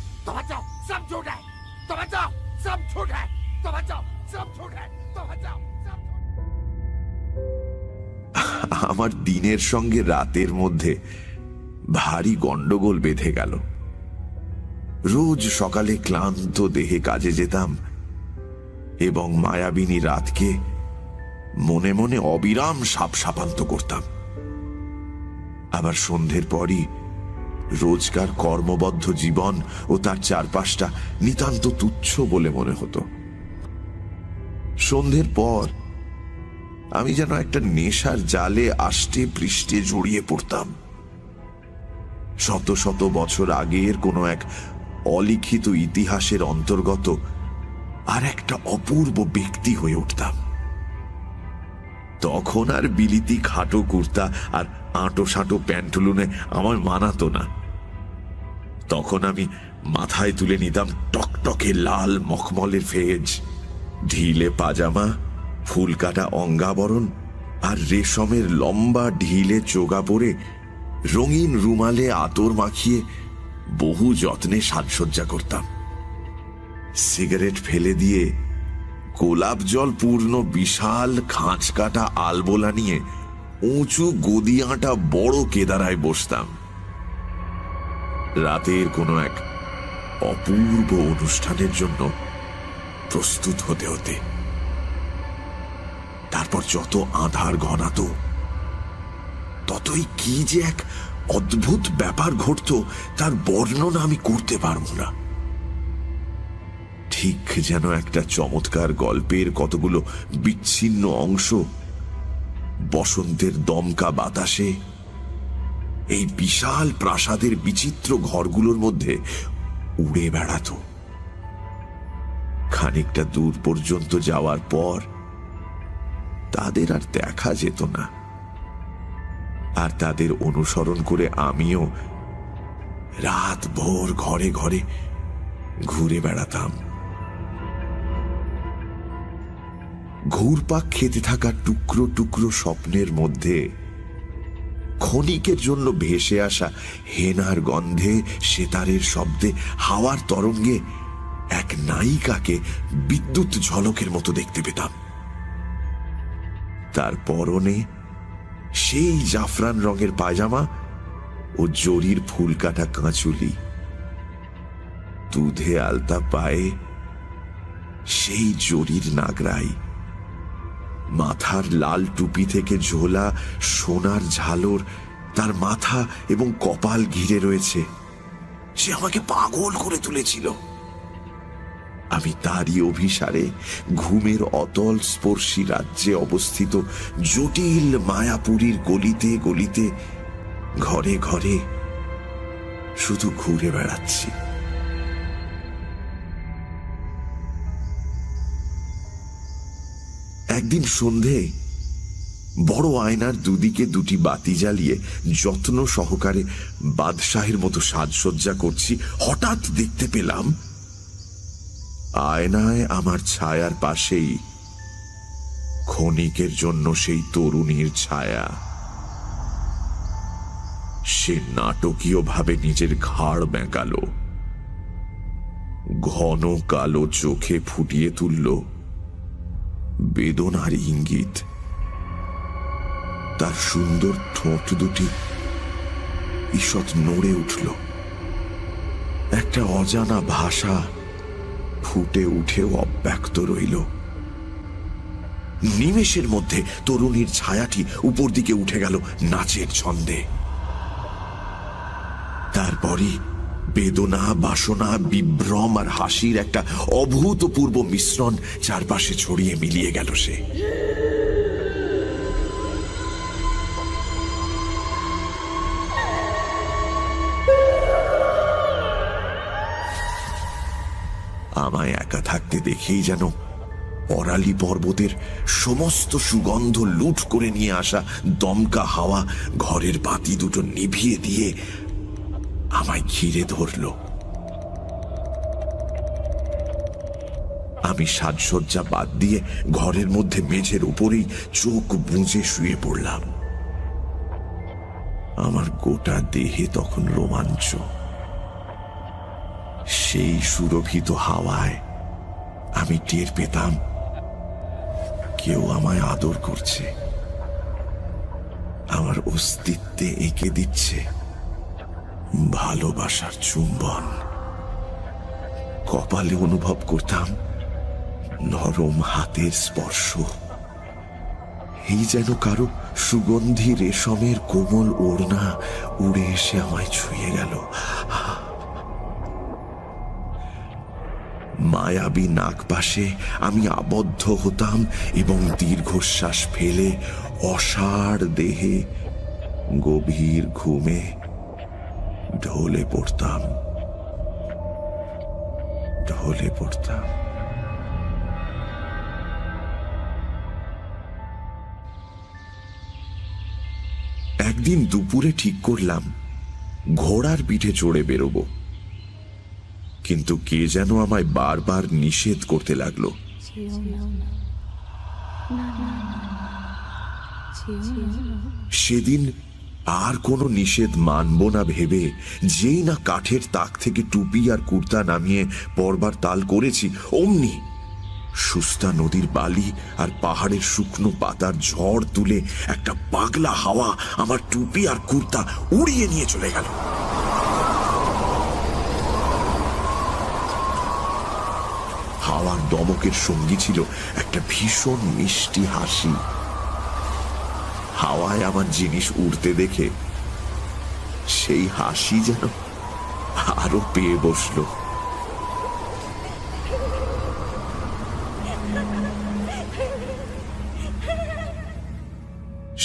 আমার দিনের সঙ্গে রাতের মধ্যে ভারী গন্ডগোল বেঁধে গেল। রোজ সকালে ক্লান্ত দেহে কাজে যেতাম এবং মায়াবিনী রাতকে মনে মনে অবিরাম সাপান্ত করতাম। আবার সন্ধ্যের পরই রোজকার কর্মবদ্ধ জীবন ও তার চারপাশটা নিতান্ত তুচ্ছ বলে মনে হতো। সন্ধ্যের পর আমি যেন একটা নেশার জালে আষ্টে পৃষ্ঠে জড়িয়ে পড়তাম। শত শত বছর আগের কোনো এক অলিখিত ইতিহাসের অন্তর্গত আর একটা অপূর্ব ব্যক্তি হয়ে উঠতাম। তখন আর বিলিতি খাটো কুর্তা আর আঁটো সাঁটো প্যান্টুলুনে আমার মানাতো না। তখন আমি মাথায় তুলে নিতাম টকটকে লাল মখমলের ফেজ, ঢিলে পাজামা, ফুল কাটা অঙ্গাবরণ আর রেশমের লম্বা ঢিলে চোগা পরে রঙিন রুমালে আতর মাখিয়ে বহু যত্নে সাজসজ্জা করতাম। সিগারেট ফেলে দিয়ে গোলাপ জল পূর্ণ বিশাল খাঁচ কাটা আলবোলা নিয়ে উঁচু গদি আঁটা বড় কেদারায় বসতাম। রাতের কোনো এক অপূর্ব অনুষ্ঠানের জন্য প্রস্তুত হতে হতে তারপর যত আঁধার ঘনাতো ততই কি যে এক অদ্ভুত ব্যাপার ঘটত তার বর্ণনা আমি করতে পারব না। ঠিক যেন একটা চমৎকার গল্পের কতগুলো বিচ্ছিন্ন অংশ বসন্তের দমকা বাতাসে এই বিশাল প্রাসাদের বিচিত্র ঘরগুলোর মধ্যে উড়ে বেড়াত। খানিকটা দূর পর্যন্ত যাওয়ার পর তাদের আর দেখা যেত না। আর তাদের অনুসরণ করে আমিও রাত ভোর ঘরে ঘরে ঘুরে বেড়াতাম। ঘুরপাক খেতে থাকা টুকরো টুকরো স্বপ্নের মধ্যে ক্ষণিকের জন্য ভেসে আসা হেনার গন্ধে, সেতারের শব্দে, হাওয়ার তরঙ্গে এক নায়িকাকে বিদ্যুৎ ঝলকের মতো দেখতে পেতাম। তার পরনে সেই জাফরান রঙের পায়জামা ও জরির ফুল কাটা কাঁচুলি, দুধে আলতা পায়ে সেই জরির নাগরাই, মাথার লাল টুপি থেকে ঝোলা সোনার ঝালর তার মাথা এবং কপাল ঘিরে রয়েছে। সে আমাকে পাগল করে তুলেছিল। আমি তারই অভিসারে ঘুমের অতল স্পর্শী রাজ্যে অবস্থিত জটিল মায়াপুরীর গলিতে গলিতে, ঘরে ঘরে শুধু ঘুরে বেড়াচ্ছি। একদিন সন্ধে বড় আয়নার দুদিকে দুটি বাতি জ্বালিয়ে যত্ন সহকারে বাদশাহের মতো সাজসজ্জা করছি। হঠাৎ দেখতে পেলাম আয়নায় আমার ছায়ার পাশেই ক্ষণিকের জন্য সেই তরুণীর ছায়া। সে নাটকীয়ভাবে নিজের ঘাড় বেঁকালো, ঘন কালো চোখে ফুটিয়ে তুলল বেদনার ইঙ্গিত। তার সুন্দর ঠোঁট দুটি ঈষৎ নড়ে উঠল। একটা অজানা ভাষা ফুটে উঠেও অব্যক্ত রইল। নিমেষের মধ্যে তরুণীর ছায়াটি উপর দিকে উঠে গেল নাচের ছন্দে। তারপরই বেদনা, বাসনা, বিভ্রম আর হাসির একটা অভূতপূর্ব মিশ্রণ চারপাশে ছড়িয়ে মিলিয়ে গেল। সে আমায় একা থাকতে দেখেই যেন অরালি পর্বতের সমস্ত সুগন্ধ লুট করে নিয়ে আসা দমকা হাওয়া ঘরের বাতি দুটো নিভিয়ে দিয়ে আমায় ঘিরে ধরল। আমি সাজসজ্জা বাদ দিয়ে ঘরের মধ্যে মেঝের উপরেই চোখ বুজে শুয়ে পড়লাম। আমার গোটা দেহে তখন রোমাঞ্চ। সেই সুরভিত হাওয়ায় আমি টের পেতাম কেউ আমায় আদর করছে, আমার অস্তিত্বে এঁকে দিচ্ছে ভালোবাসার চুম্বন। কপালে অনুভব করতাম নরম হাতের স্পর্শ। এই যেন কারো সুগন্ধি রেশমের কোমল ওড়না উড়ে এসে আমায় ছুঁয়ে গেল। মায়াবী নাগপাশে আমি আবদ্ধ হতাম এবং দীর্ঘশ্বাস ফেলে অসাড় দেহে গভীর ঘুমে ঢলে পড়তাম। একদিন দুপুরে ঠিক করলাম ঘোড়ার পিঠে চড়ে বেরোবো, কিন্তু কে যেন আমায় বারবার নিষেধ করতে লাগলো। সেদিন আর কোনো নিষেধ মানব না ভেবে যেই না কাঠের তাক থেকে টুপি আর কুর্তা নামিয়ে পরবার তাল করেছি, অমনি সুস্তা নদীর বালি আর পাহাড়ের শুকনো পাতার ঝড় তুলে একটা পাগলা হাওয়া আমার টুপি আর কুর্তা উড়িয়ে নিয়ে চলে গেল। হাওয়ার দমকের সঙ্গী ছিল একটা ভীষণ মিষ্টি হাসি। হাওয়ায় আমার জিনিস উড়তে দেখে সেই হাসি যেন আরো পেয়ে বসল।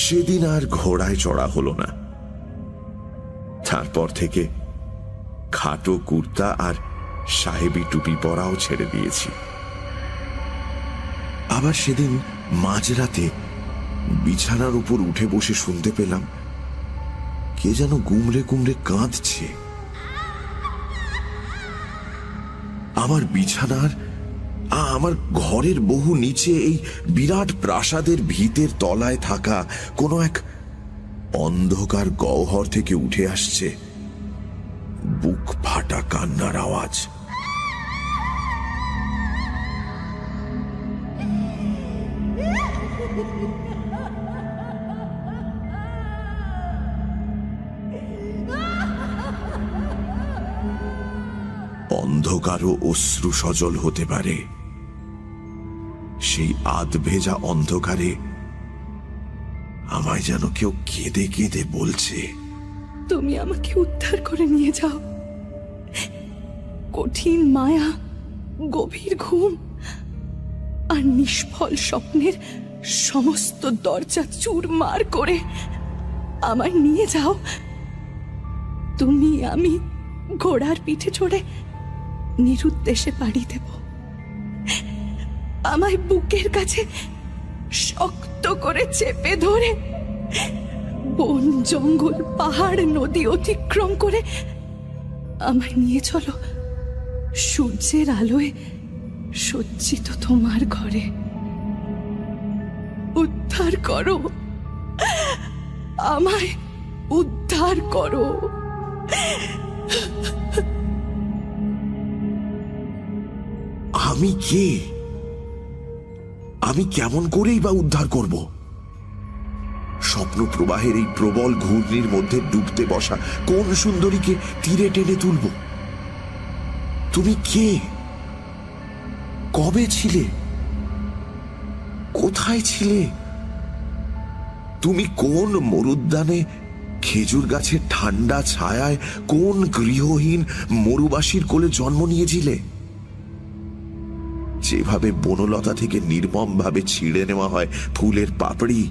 সেদিন আর ঘোড়ায় চড়া হলো না। তারপর থেকে খাটো কুর্তা আর সাহেবি টুপি পরাও ছেড়ে দিয়েছি। আবার সেদিন মাঝরাতে বিছানার উপর উঠে বসে শুনতে পেলাম কে যেন গুমরে গুমরে কাঁদছে। আমার বিছানার আমার ঘরের বহু নিচে এই বিরাট প্রাসাদের ভিতের তলায় থাকা কোনো এক অন্ধকার গহ্বর থেকে উঠে আসছে বুক ফাটা কান্নার আওয়াজ। অন্ধকারও অশ্রু সজল হতে পারে। সেই আধভেজা অন্ধকারে আমায় যেন কেউ কেঁদে কেঁদে বলছে, তুমি আমাকে উদ্ধার করে নিয়ে যাও। কঠিন মায়া, গভীর ঘুম আর নিষ্ফল স্বপ্নের সমস্ত দরজা চুরমার করে আমায় নিয়ে যাও। তুমি আমি ঘোড়ার পিঠে চড়ে নিরুদ্দেশে পাড়ি দেব। আমায় বুকের কাছে শক্ত করে চেপে ধরে বন জঙ্গল পাহাড় নদী অতিক্রম করে আমায় নিয়ে চলো সূর্যের আলোয় সজ্জিত তোমার ঘরে। উদ্ধার করো, আমায় উদ্ধার করো। আমি কে? আমি কেমন করেই বা উদ্ধার করব? স্বপ্ন প্রবাহের এই প্রবল ঘূর্ণির মধ্যে ডুবতে বসা কোন সুন্দরীকে তীরে টেনে তুলব? তুমি কে? কবে ছিলে? কোথায় ছিলে? তুমি কোন মরুদ্যানে খেজুর গাছের ঠান্ডা ছায়ায় কোন গৃহহীন মরুবাসীর কোলে জন্ম নিয়েছিলে? যেভাবে বনলতা থেকে নির্মম ভাবে ছিঁড়ে নেওয়া হয় ফুলের পাপড়ি,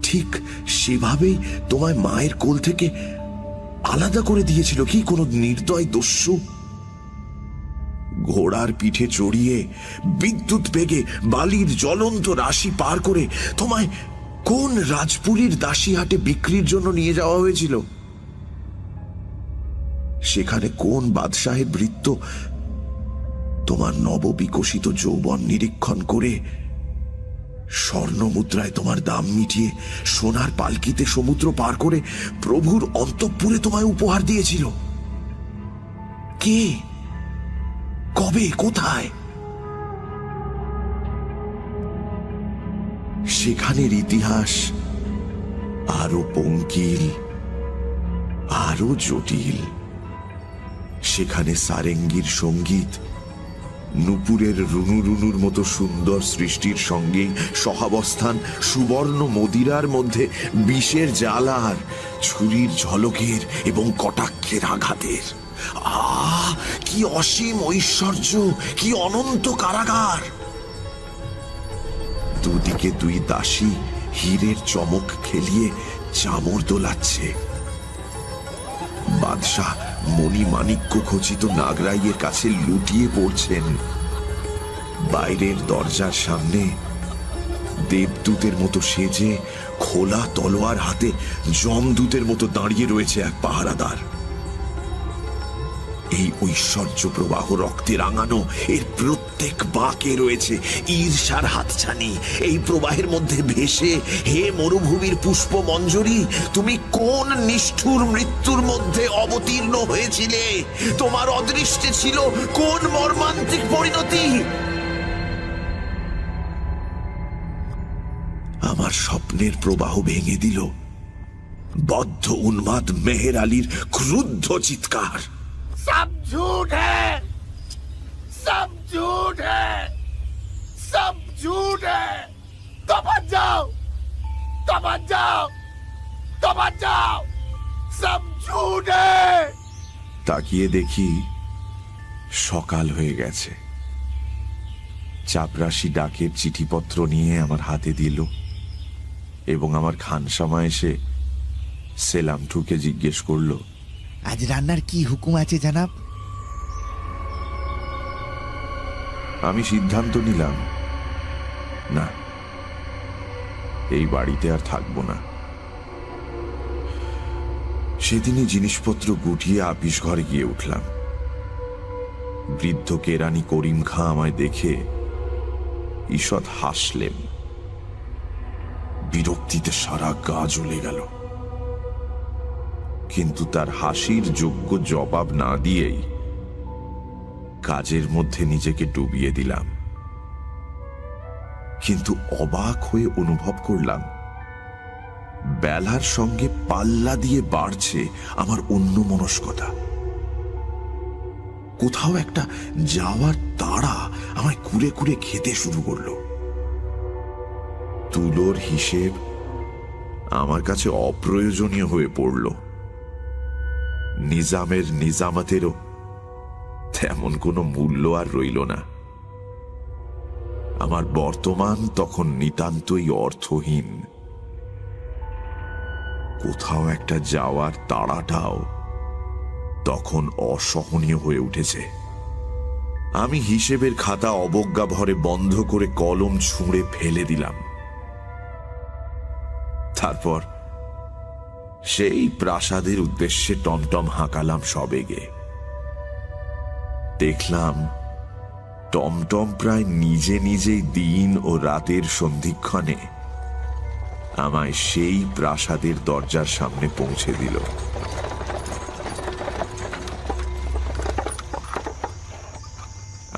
ঠিক সেভাবেই তোমায় মায়ের কোল থেকে আলাদা করে দিয়েছিল কি কোনো নির্দয় দস্যু? ঘোড়ার পিঠে চড়িয়ে বিদ্যুৎ বেগে বালির জ্বলন্ত রাশি পার করে তোমায় কোন রাজপুরীর দাসীহাটে বিক্রির জন্য নিয়ে যাওয়া হয়েছিল? সেখানে কোন বাদশাহের ভৃত্য তোমার নববিকশিত যৌবন নিরীক্ষণ করে স্বর্ণ মুদ্রায় তোমার দাম মিটিয়ে সোনার পালকিতে সমুদ্র পার করে প্রভুর অন্তঃপুরে তোমায় উপহার দিয়েছিল? কে? কবে? কোথায়? সেখানের ইতিহাস আরো পঙ্কিল, আরো জটিল। সেখানে সারেঙ্গীর সঙ্গীত নুপুরের রুনু রুনুর মতো সুন্দর সৃষ্টির সঙ্গে সহাবস্থান সুবর্ণ মদিরার মধ্যে বিষের জ্বালার, ছুরির ঝলকের এবং কটাক্ষের আঘাতের। কি অসীম ঐশ্বর্য, কি অনন্ত কারাগার! দুদিকে দুই দাসী হীরের চমক খেলিয়ে চামর দোলাচ্ছে। বাদশাহ মণিমাণিক্য খচিত নাগরাইয়ের কাছে লুটিয়ে পড়ছেন। বাইরের দরজার সামনে দেবদূতের মতো সেজে খোলা তলোয়ার হাতে যমদূতের মতো দাঁড়িয়ে রয়েছে এক পাহারাদার। এই ঐশ্বর্য প্রবাহ রক্তে রাঙানো, এর প্রত্যেক বাঁকে রয়েছে ঈর্ষার হাতছানি। এই প্রবাহের মধ্যে ভেসে হে মরুভূমির পুষ্প মঞ্জরি, তুমি কোন নিষ্ঠুর মৃত্যুর মধ্যে অবতীর্ণ হয়েছিলে? তোমার অদৃষ্টে ছিল কোন মর্মান্তিক পরিণতি? আমার স্বপ্নের প্রবাহ ভেঙে দিল বদ্ধ উন্মাদ মেহের আলীর ক্রুদ্ধ চিৎকার। सब झूठ है, सब झूठ है, सब झूठ है। तो बच जाओ, तो बच जाओ, तो बच जाओ, सब झूठ है। তাকিয়ে দেখি সকাল হয়ে গেছে। চাপরাশি ডাকের চিঠিপত্র নিয়ে আমার হাতে দিল এবং আমার খানসামা এসে সেলাম ঠুকে জিজ্ঞেস করলো, আজ রান্নার কি হুকুম আছে জানাব? আমি সিদ্ধান্ত নিলাম, না, এই বাড়িতে আর থাকবো না। সেদিনই জিনিসপত্র গুটিয়ে আপিস ঘরে গিয়ে উঠলাম। বৃদ্ধ কেরানি করিম খাঁ আমায় দেখে ঈষৎ হাসলেন। বিরক্তিতে সারা গা জ্বলে গেল, কিন্তু তার হাসির যোগ্য জবাব না দিয়েই কাজের মধ্যে নিজেকে ডুবিয়ে দিলাম। কিন্তু অবাক হয়ে অনুভব করলাম বেলার সঙ্গে পাল্লা দিয়ে বাড়ছে আমার অন্যমনস্কতা। কোথাও একটা যাওয়ার তাড়া আমায় কুরে কুরে খেতে শুরু করলো। তুলোর হিসেব আমার কাছে অপ্রয়োজনীয় হয়ে পড়ল। নিজামের নিজামাতেরও তেমন কোনো মূল্য আর রইল না। আমার বর্তমান তখন নিতান্তই অর্থহীন। কোথাও একটা যাওয়ার তাড়াটাও তখন অসহনীয় হয়ে উঠেছে। আমি হিসেবের খাতা অবজ্ঞা ভরে বন্ধ করে কলম ছুঁড়ে ফেলে দিলাম। তারপর সেই প্রাসাদের উদ্দেশ্যে টমটম হাঁকালাম সবেগে। দেখলাম টমটম প্রায় নিজে নিজেই দিন ও রাতের সন্ধিক্ষণে আমায় সেই প্রাসাদের দরজার সামনে পৌঁছে দিল।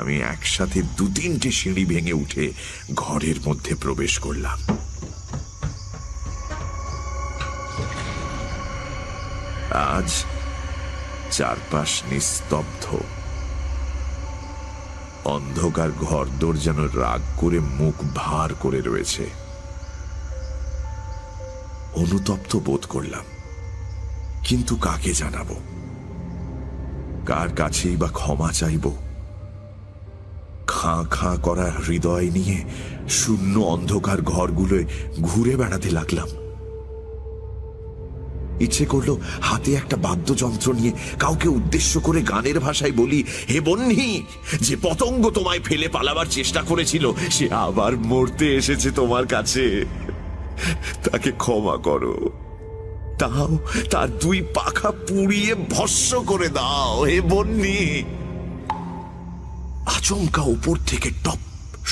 আমি একসাথে 2-3টে সিঁড়ি ভেঙে উঠে ঘরের মধ্যে প্রবেশ করলাম। আজ চারপাশ নিস্তব্ধ। অন্ধকার ঘরদোর যেন রাগ করে মুখ ভার করে রয়েছে। অনুতপ্ত বোধ করলাম, কিন্তু কাকে জানাবো? কার কাছেই বা ক্ষমা চাইব? খাঁ খাঁ করা হৃদয় নিয়ে শূন্য অন্ধকার ঘরগুলোয় ঘুরে বেড়াতে লাগলাম। ইচ্ছে করলো হাতে একটা বাদ্যযন্ত্র নিয়ে কাউকে উদ্দেশ্য করে গানের ভাষায় বলি, হে বন্যী, যে পতঙ্গ তোমায় ফেলে পালাবার চেষ্টা করেছিল সে আবার মরতে এসেছে তোমার কাছে, তাকে ক্ষমা করো, তাও তার 2 পাখা পুড়িয়ে ভস্ম করে দাও হে বন্যী। আচমকা উপর থেকে টপ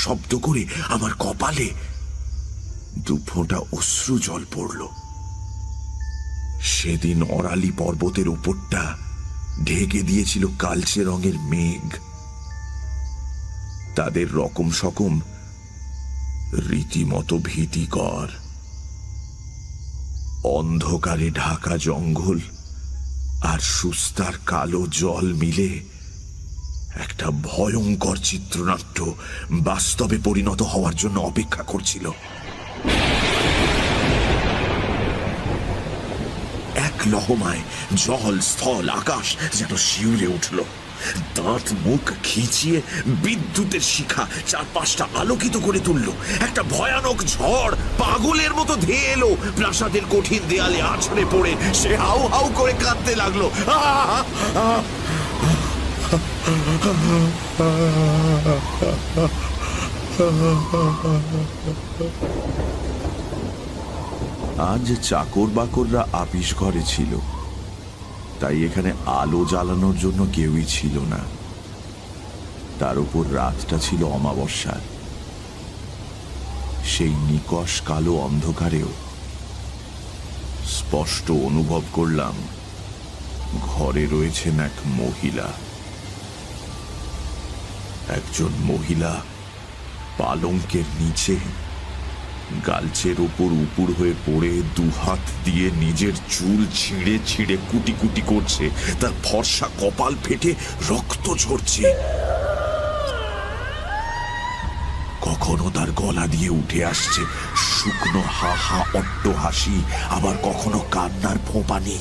শব্দ করে আমার কপালে 2 ফোঁটা অশ্রু জল পড়ল। সেদিন অরালি পর্বতের উপরটা ঢেকে দিয়েছিল কালচে রঙের মেঘ। তাদের রকম সকম রীতিমতো ভীতিকর। অন্ধকারে ঢাকা জঙ্গল আর সুস্তার কালো জল মিলে একটা ভয়ঙ্কর চিত্রনাট্য বাস্তবে পরিণত হওয়ার জন্য অপেক্ষা করছিল। এক লহমায় জল, স্থল, আকাশ যেন শিউরে উঠল। দাঁত মুখ খিঁচিয়ে বিদ্যুতের শিখা চারপাশটা আলোকিত করে তুলল। একটা ভয়ানক ঝড় পাগলের মতো ধেয়ে এলো প্রাসাদের কঠিন দেয়ালে আছড়ে পড়ে। সে হাউ হাউ করে কাঁদতে লাগলো। আজ চাকর বাকররা আপিস ঘরে ছিল, তাই এখানে আলো জ্বালানোর জন্য কেউই ছিল না। তার উপর রাতটা ছিল অমাবস্যার। সেই নিকষ কালো অন্ধকারেও স্পষ্ট অনুভব করলাম ঘরে রয়েছেন এক মহিলা। একজন মহিলা পালঙ্কের নিচে গালচের ওপর উপুর হয়ে পড়ে 2 হাত দিয়ে নিজের চুল ছিঁড়ে ছিঁড়ে কুটি কুটি করছে। তার ফর্সা কপাল ফেটে রক্ত ঝরছে। কখনো তার গলা দিয়ে উঠে আসছে শুকনো হা হা অট্ট হাসি, আবার কখনো কান্নার ফোঁপানি।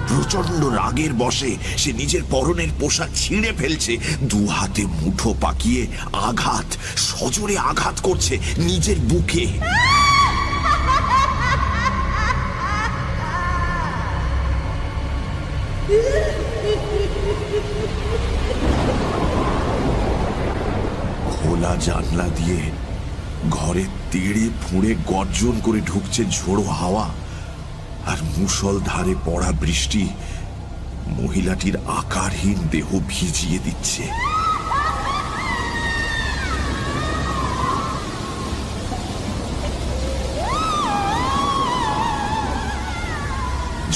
প্রচন্ড রাগের বশে সে নিজের পরনের পোশাক ছিঁড়ে ফেলছে। 2 হাতে মুঠো পাকিয়ে আঘাত, সজোরে আঘাত করছে নিজের বুকে। খোলা জানলা দিয়ে ঘরে তেড়ে ফুঁড়ে গর্জন করে ঢুকছে ঝোড়ো হাওয়া, আর মুষলধারে পড়া বৃষ্টি মহিলাটির আকারহীন দেহ ভিজিয়ে দিচ্ছে।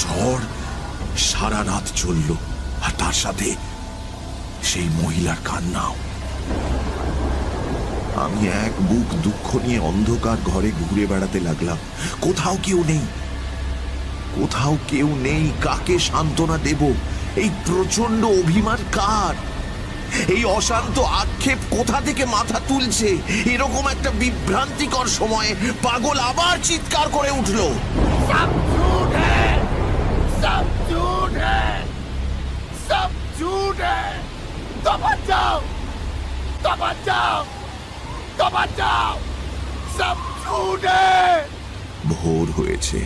ঝড় সারা রাত চলল, আর তার সাথে সেই মহিলার কান্নাও। আমি এক বুক দুঃখ নিয়ে অন্ধকার ঘরে ঘুরে বেড়াতে লাগলাম। কোথাও কেউ নেই, কোথাও কেউ নেই। কাকে সান্ত্বনা দেব? এই প্রচন্ড অভিমান কার? এই অশান্ত আক্ষেপ কোথা থেকে মাথা তুলছে? এরকম একটা বিভ্রান্তিকর সময়ে পাগল আবার চিৎকার করে উঠল, सब झूठ है, सब झूठ है, सब झूठ है। तो बचाओ, तो बचाओ, तो बचाओ, सब झूठ है। ভোর হয়েছে।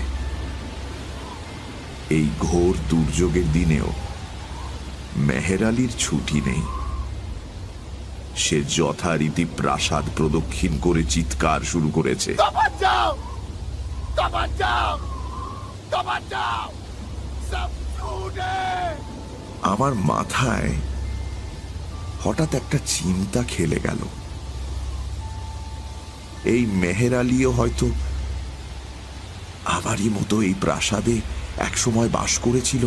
এই ঘোর দুর্যোগের দিনেও মেহের আলীর ছুটি নেই। সে যথারীতি প্রাসাদ প্রদক্ষিণ করে চিৎকার শুরু করেছে, तो बचाओ, तो बचाओ, तो बचाओ, सब झूठ है। আমার মাথায় হঠাৎ একটা চিন্তা খেলে গেল। এই মেহের আলীও হয়তো আমারই মতো এই প্রাসাদে একসময় বাস করেছিল।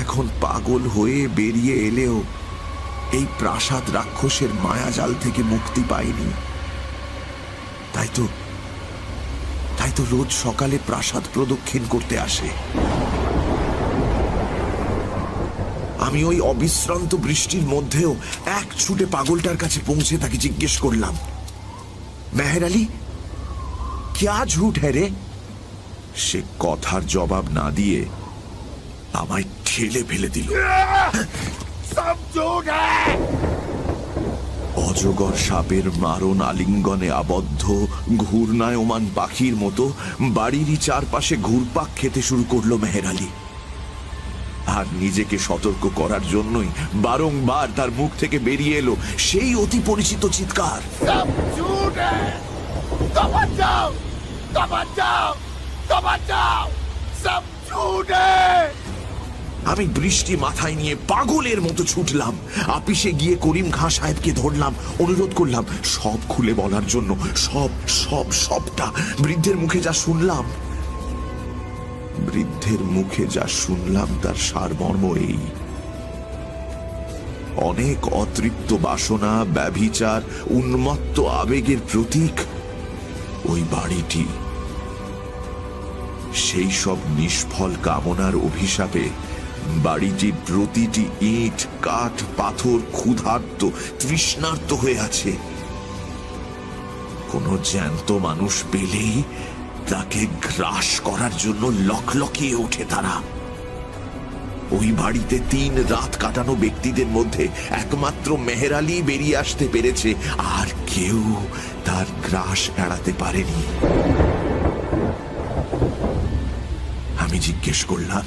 এখন পাগল হয়ে বেরিয়ে এলেও এই প্রাসাদ রাক্ষসের মায়াজাল থেকে মুক্তি পায়নি। তাই তো রোজ সকালে প্রাসাদ প্রদক্ষিণ করতে আসে। আমি ওই অবিশ্রান্ত বৃষ্টির মধ্যেও এক ছুটে পাগলটার কাছে পৌঁছে তাকে জিজ্ঞেস করলাম, মেহের আলী, ক্যা ঝুট হ্যায় রে? সে কথার জবাব না দিয়ে আমায় ঠেলে ফেলে দিল। सब झूठ है। অজগর সাপের মারণ আলিঙ্গনে আবদ্ধ ঘূর্ণায়মান পাখির মতো বাড়িরই চারপাশে ঘুরপাক খেতে শুরু করলো মেহের আলী। আর নিজেকে সতর্ক করার জন্যই বারংবার তার মুখ থেকে বেরিয়ে এলো সেই অতি পরিচিত চিৎকার, सब झूठ है। तो बचाओ, तो बचाओ, तो बचाओ, सब झूठ है। আমি বৃষ্টি মাথায় নিয়ে পাগলের মতো ছুটলাম। আপিসে গিয়ে করিম খাঁ সাহেবকে ধরলাম, অনুরোধ করলাম সব খুলে বলার জন্য। সবটা বৃদ্ধের মুখে যা শুনলাম তার সারমর্ম এই: অনেক অতৃপ্ত বাসনা, ব্যভিচার, উন্মত্ত আবেগের প্রতীক ওই বাড়িটি। সেই সব নিষ্ফল কামনার অভিশাপে বাড়িটির প্রতিটি ইট, কাঠ, পাথর ক্ষুধার্ত, তৃষ্ণার্ত হয়ে আছে। কোনো জ্যান্ত মানুষ পেলেই তাকে গ্রাস করার জন্য লকলকিয়ে ওঠে তারা। ওই বাড়িতে 3 রাত কাটানো ব্যক্তিদের মধ্যে একমাত্র মেহের আলী বেরিয়ে আসতে পেরেছে, আর কেউ তার গ্রাস এড়াতে পারেনি। আমি জিজ্ঞেস করলাম,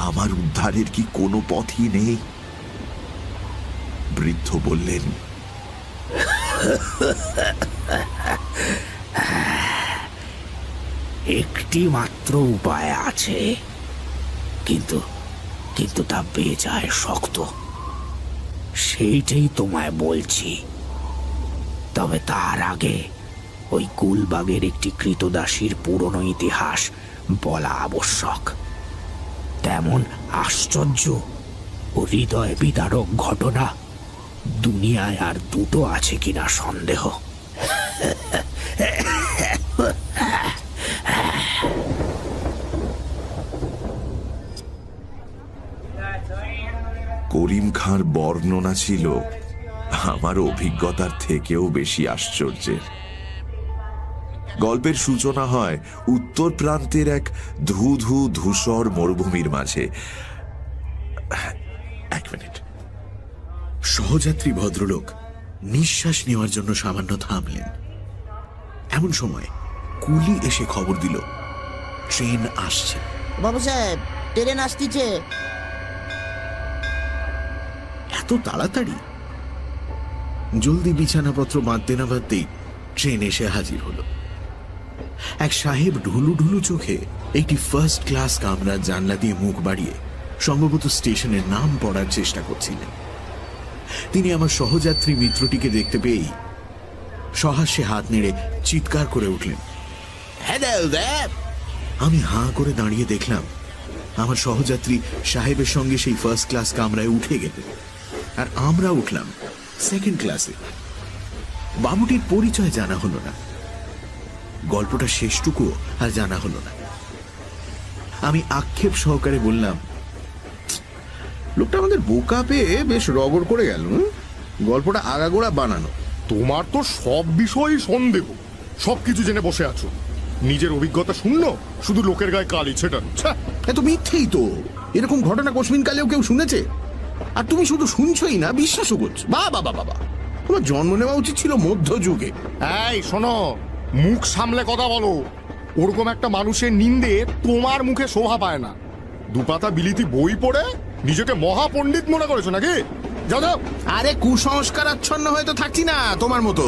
আমার উদ্ধারের কি কোনো পথই নেই? বৃদ্ধ বললেন, একটি মাত্র উপায় আছে, কিন্তু তা বেজায় শক্ত। সেইটাই তোমায় বলছি। তবে তার আগে ওই গুলবাগের একটি কৃতদাসীর পুরনো ইতিহাস বলা আবশ্যক। তেমন আশ্চর্য ও হৃদয় বিদারক ঘটনা দুনিয়ায় আর দুটো আছে কিনা সন্দেহ। করিম খাঁর বর্ণনা ছিল আমার অভিজ্ঞতার থেকেও বেশি আশ্চর্যের। গল্পের সূচনা হয় উত্তর প্রান্তের এক ধূ ধূসর মরুভূমির মাঝে। এক মিনিট। সহযাত্রী ভদ্রলোক নিঃশ্বাস নেওয়ার জন্য সামান্য থামলেন। এমন সময় কুলি এসে খবর দিল ট্রেন আসছে। বাবু সাহেব, ট্রেন আসতেছে। এত তাড়াতাড়ি? জলদি বিছানাপত্র বাঁধতে না বাঁধতেই ট্রেন এসে হাজির হলো। এক সাহেব ঢুলু ঢুলু চোখে একটি ফার্স্ট ক্লাস কামরার জানলা দিয়ে মুখ বাড়িয়ে সম্ভবত স্টেশনের নাম পড়ার চেষ্টা করছিলেন। তিনি আমার সহযাত্রী মিত্রটিকে দেখতে পেয়েই সহাস্যে হাত নেড়ে চিৎকার করে উঠলেন, আমি হাঁ করে দাঁড়িয়ে দেখলাম আমার সহযাত্রী সাহেবের সঙ্গে সেই ফার্স্ট ক্লাস কামরায় উঠে গেলেন, আর আমরা উঠলাম সেকেন্ড ক্লাসে। বাবুটির পরিচয় জানা হলো না, গল্পটা শেষটুকু আর জানা হলো না। আমি আক্ষেপ সহকারে বললাম, লোকটা আমাদের বোকা পেয়ে বেশ রগড় করে গেল। গল্পটা আগাগোড়া বানানো। তোমার তো সব বিষয়ই সন্দেহ, সবকিছু জেনে বসে আছো। নিজের অভিজ্ঞতা শূন্য, শুধু লোকের গায়ে কালি ছেটানো। এত মিথ্যেই তো। এরকম ঘটনা কোশ্মিন কালেও কেউ শুনেছে? আর তুমি শুধু শুনছই না, বিশ্বাসও করছো। বাবা বাবা বাবা, তোমার জন্ম নেওয়া উচিত ছিল মধ্যযুগে। এই শোনো, মুখ সামলে কথা বলো। ওরকম একটা মানুষের নিন্দে তোমার মুখে শোভা পায় না। দুপাতা বিলিতি বই পড়ে নিজেকে মহাপণ্ডিত মনে করেছো নাকি? যাও যাও। আরে কুসংস্কার আচ্ছন্ন হয়তো থাকছি না তোমার মতো।